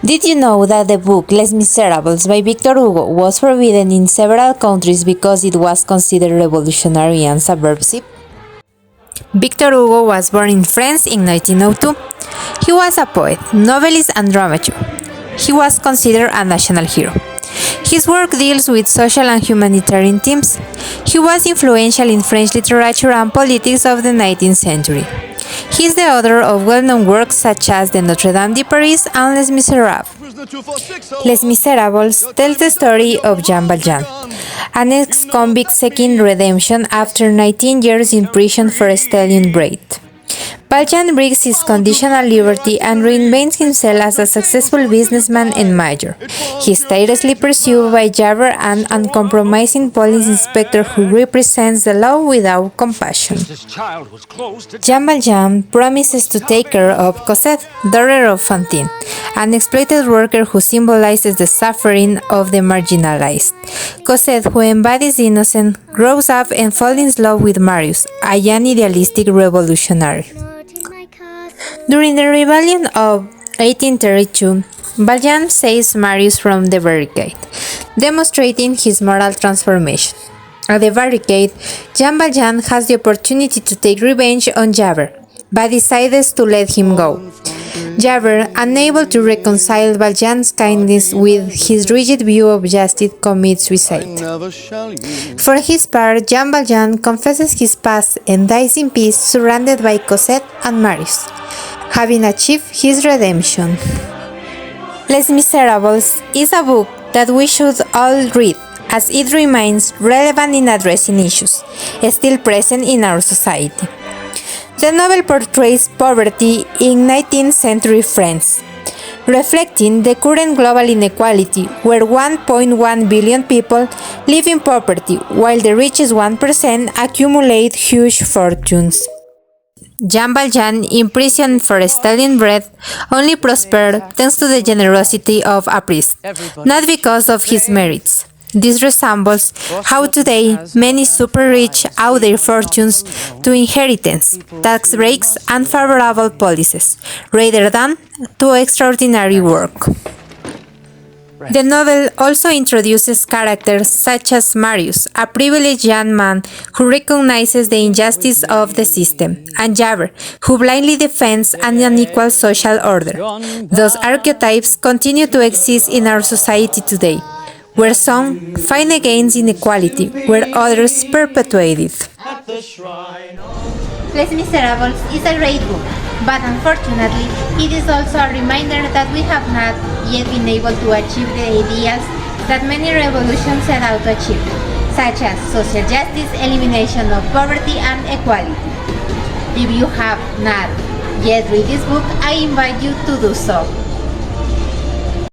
Did you know that the book Les Miserables by Victor Hugo was forbidden in several countries because it was considered revolutionary and subversive? Victor Hugo was born in France in 1902. He was a poet, novelist, and dramaturg. He was considered a national hero. His work deals with social and humanitarian themes. He was influential in French literature and politics of the 19th century. He is the author of well-known works such as the Notre Dame de Paris and Les Miserables. Les Miserables tells the story of Jean Valjean, an ex-convict seeking redemption after 19 years in prison for stealing bread. Valjean breaks his conditional liberty and reinvents himself as a successful businessman and major. He is tirelessly pursued by Javert, an uncompromising police inspector who represents the law without compassion. Jean Valjean promises to take care of Cosette, daughter of Fantine, an exploited worker who symbolizes the suffering of the marginalized. Cosette, who embodies the innocent, grows up and falls in love with Marius, a young idealistic revolutionary. During the rebellion of 1832, Valjean saves Marius from the barricade, demonstrating his moral transformation. At the barricade, Jean Valjean has the opportunity to take revenge on Javert, but decides to let him go. Javert, unable to reconcile Valjean's kindness with his rigid view of justice, commits suicide. For his part, Jean Valjean confesses his past and dies in peace, surrounded by Cosette and Marius, having achieved his redemption. Les Miserables is a book that we should all read, as it remains relevant in addressing issues still present in our society. The novel portrays poverty in 19th century France, reflecting the current global inequality where 1.1 billion people live in poverty while the richest 1% accumulate huge fortunes. Jean Valjean, imprisoned for stealing bread, only prospered thanks to the generosity of a priest, not because of his merits. This resembles how today many super-rich owe their fortunes to inheritance, tax breaks, and favorable policies, rather than to extraordinary work. The novel also introduces characters such as Marius, a privileged young man who recognizes the injustice of the system, and Javert, who blindly defends an unequal social order. Those archetypes continue to exist in our society today, where some fight against inequality, where others perpetuate it. Les Miserables is a great book, but unfortunately, it is also a reminder that we have not yet been able to achieve the ideals that many revolutions set out to achieve, such as social justice, elimination of poverty, and equality. If you have not yet read this book, I invite you to do so.